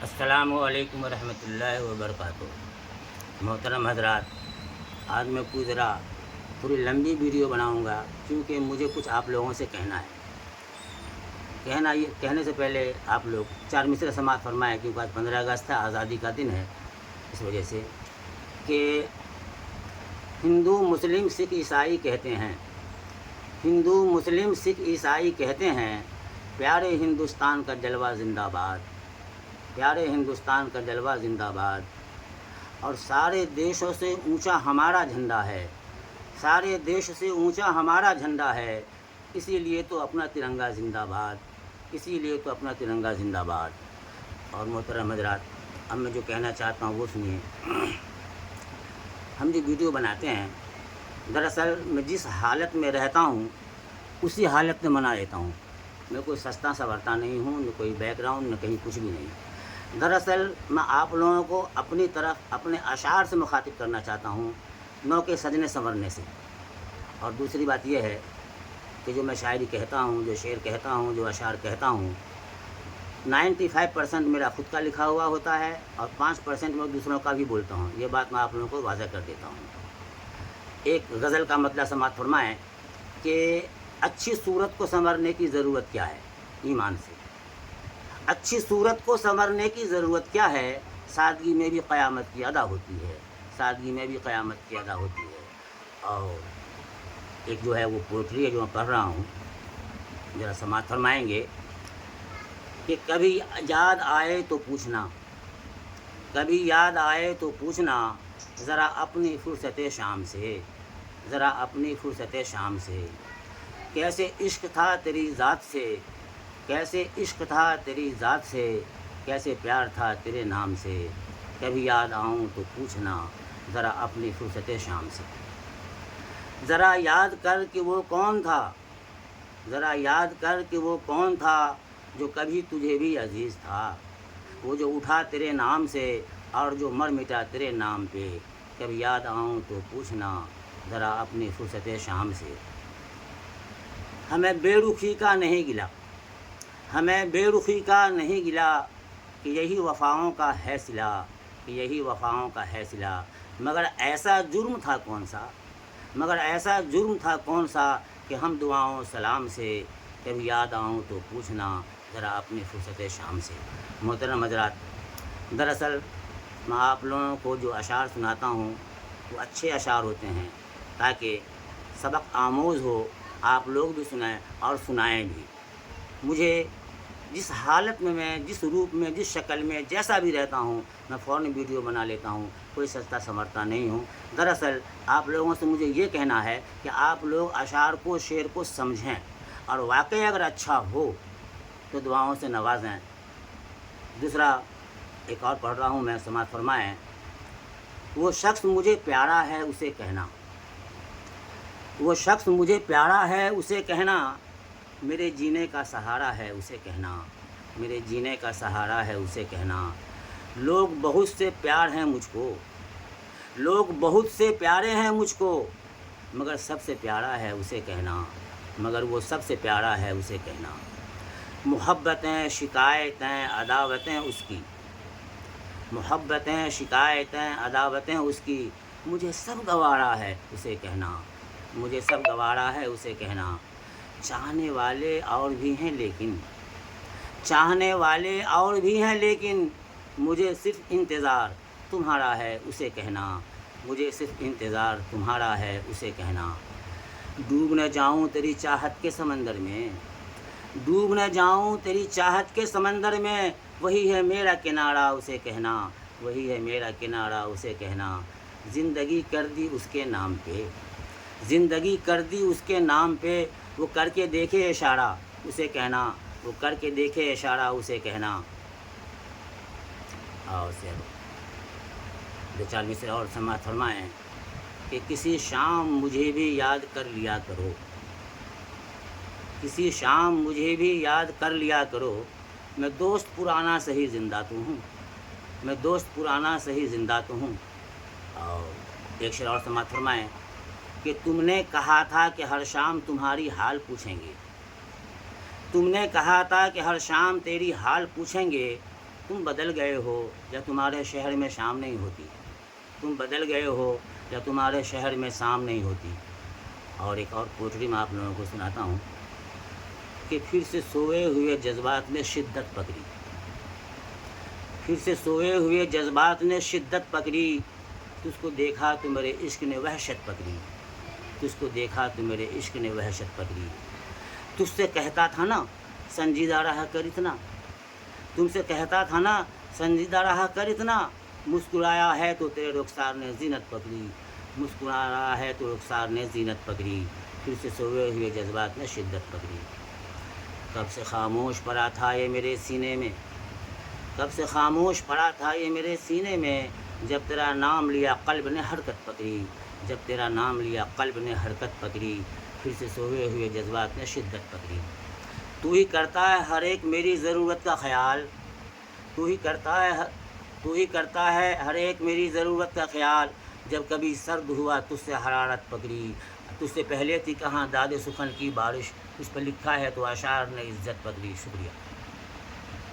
अस्सलामु अलैकुम वरहमतुल्लाहि वबरकातुहू। मोहतरम हज़रात, आज मैं कुछ ज़रा थोड़ी लंबी वीडियो बनाऊंगा क्योंकि मुझे कुछ आप लोगों से कहना है। कहने से पहले आप लोग चार मिसरे समाअत फरमाएँ, क्योंकि आज 15 अगस्त है, आज़ादी का दिन है। इस वजह से कि हिंदू मुस्लिम सिख ईसाई कहते हैं, हिंदू मुस्लिम सिख ईसाई कहते हैं, प्यारे हिंदुस्तान का जलवा ज़िंदाबाद, प्यारे हिंदुस्तान का जलवा ज़िंदाबाद। और सारे देशों से ऊंचा हमारा झंडा है, सारे देश से ऊंचा हमारा झंडा है। इसीलिए तो अपना तिरंगा ज़िंदाबाद, इसीलिए तो अपना तिरंगा ज़िंदाबाद। और मोहतरम हज़रात, अब मैं जो कहना चाहता हूँ वो सुनिए। हम जो वीडियो बनाते हैं, दरअसल मैं जिस हालत में रहता हूँ उसी हालत में मना लेता हूँ। मैं कोई सस्ता संवरता नहीं हूँ, न कोई बैकग्राउंड, न कहीं कुछ भी नहीं। दरअसल मैं आप लोगों को अपनी तरफ अपने अशार से मुखातिब करना चाहता हूँ, न कि सजने संवरने से। और दूसरी बात यह है कि जो मैं शायरी कहता हूँ, जो शेर कहता हूँ, जो अशार कहता हूँ, 95% मेरा खुद का लिखा हुआ होता है और 5% मैं दूसरों का भी बोलता हूँ। ये बात मैं आप लोगों को वाज़ह कर देता हूँ। एक गज़ल का मतलब समाअत फरमाएँ कि अच्छी सूरत को संवरने की ज़रूरत क्या है? ईमान से अच्छी सूरत को संवरने की ज़रूरत क्या है? सादगी में भी क़यामत की अदा होती है, सादगी में भी क़यामत की अदा होती है। और एक जो है वो पोइट्री है जो मैं पढ़ रहा हूँ, ज़रा समाअत फरमाएँगे कि कभी याद आए तो पूछना, कभी याद आए तो पूछना, ज़रा अपनी फुर्सत शाम से, ज़रा अपनी फुर्सत शाम से। कैसे इश्क था तेरी ज़ात से, कैसे इश्क था तेरी ज़ात से, कैसे प्यार था तेरे नाम से। कभी याद आऊँ तो पूछना, ज़रा अपनी फुर्सत शाम से। ज़रा याद कर कि वो कौन था, ज़रा याद कर कि वो कौन था, जो कभी तुझे भी अजीज़ था। वो जो उठा तेरे नाम से और जो मर मिटा तेरे नाम पे। कभी याद आऊँ तो पूछना, ज़रा अपनी फुर्सत शाम से। हमें बेरुखी का नहीं गिला, हमें बेरुखी का नहीं गिला, कि यही वफ़ाओं का है सिला, कि यही वफ़ाओं का है सिला। मगर ऐसा जुर्म था कौन सा, मगर ऐसा जुर्म था कौन सा, कि हम दुआओं सलाम से। कभी याद आऊँ तो पूछना, ज़रा अपनी फुर्सत शाम से। मोहतरम हज़रात, दरअसल मैं आप लोगों को जो अशार सुनाता हूँ वो अच्छे अशार होते हैं, ताकि सबक आमोज़ हो, आप लोग भी सुनाएं और सुनाएं भी। मुझे जिस हालत में मैं, जिस रूप में, जिस शक्ल में, जैसा भी रहता हूँ, मैं फ़ौरन वीडियो बना लेता हूँ, कोई सस्ता संवरता नहीं हूँ। दरअसल आप लोगों से मुझे ये कहना है कि आप लोग अशार को, शेर को समझें, और वाकई अगर अच्छा हो तो दुआओं से नवाजें। दूसरा एक और पढ़ रहा हूँ मैं, समाअत फरमाएँ। वो शख्स मुझे प्यारा है उसे कहना, वो शख्स मुझे प्यारा है उसे कहना, मेरे जीने का सहारा है उसे कहना, मेरे जीने का सहारा है उसे कहना। लोग बहुत से प्यार हैं मुझको, लोग बहुत से प्यारे हैं मुझको, मगर सबसे प्यारा है उसे कहना, मगर वो सबसे प्यारा है उसे कहना। मुहब्बतें शिकायतें अदावतें उसकी, मुहब्बतें शिकायतें अदावतें उसकी, मुझे सब गवारा है उसे कहना, मुझे सब गवारा है उसे कहना। चाहने वाले और भी हैं लेकिन, चाहने वाले और भी हैं लेकिन, मुझे सिर्फ़ इंतज़ार तुम्हारा है उसे कहना, मुझे सिर्फ़ इंतज़ार तुम्हारा है उसे कहना। डूब न जाऊँ तेरी चाहत के समंदर में, डूब न जाऊँ तेरी चाहत के समंदर में, वही है मेरा किनारा उसे कहना, वही है मेरा किनारा उसे कहना। ज़िंदगी कर दी उसके नाम पे, ज़िंदगी कर दी उसके नाम पे, वो करके देखे इशारा उसे कहना, वो करके देखे इशारा उसे कहना। और से दो चार मिसरे और समाअत फरमाएँ कि किसी शाम मुझे भी याद कर लिया करो, किसी शाम मुझे भी याद कर लिया करो, मैं दोस्त पुराना सही ज़िंदा तो हूँ, मैं दोस्त पुराना सही ज़िंदा तो हूँ। और एक शेर और समाअत फरमाएँ कि तुमने कहा था कि हर शाम तुम्हारी हाल पूछेंगे, तुमने कहा था कि हर शाम तेरी हाल पूछेंगे, تم بدل گئے ہو یا تمہارے شہر میں شام نہیں ہوتی، تم بدل گئے ہو یا تمہارے شہر میں شام نہیں ہوتی۔ اور ایک اور پوٹری میں آپ لوگوں کو سناتا ہوں کہ پھر سے سوئے ہوئے جذبات نے شدت پکڑی، پھر سے سوئے ہوئے جذبات نے شدت پکڑی، تجھ کو دیکھا تو میرے عشق نے وحشت پکڑی، تجھ کو دیکھا تو میرے عشق نے وحشت پکڑی۔ تجھ سے کہتا تھا نا سنجیدہ رہا کر اتنا، تم سے کہتا تھا نا سنجیدہ رہا کر اتنا، مسکرایا ہے تو تیرے رخسار نے زینت پکڑی، مسکرا رہا ہے تو رخسار نے زینت پکڑی، پھر سے سوئے ہوئے جذبات نے شدت پکڑی۔ کب سے خاموش پڑا تھا یہ میرے سینے میں، کب سے خاموش پڑا تھا یہ میرے سینے میں، جب تیرا نام لیا قلب نے حرکت پکڑی، جب تیرا نام لیا قلب نے حرکت پکڑی، پھر سے سوئے ہوئے جذبات نے شدت پکڑی۔ تو ہی کرتا ہے ہر ایک میری ضرورت کا خیال، تو ہی کرتا ہے ہر ایک میری ضرورت کا خیال، جب کبھی سرد ہوا تجھ سے حرارت پکڑی، تجھ سے پہلے تھی کہاں داد سخن کی بارش، اس پر لکھا ہے تو اشعار نے عزت پکڑی۔ شکریہ۔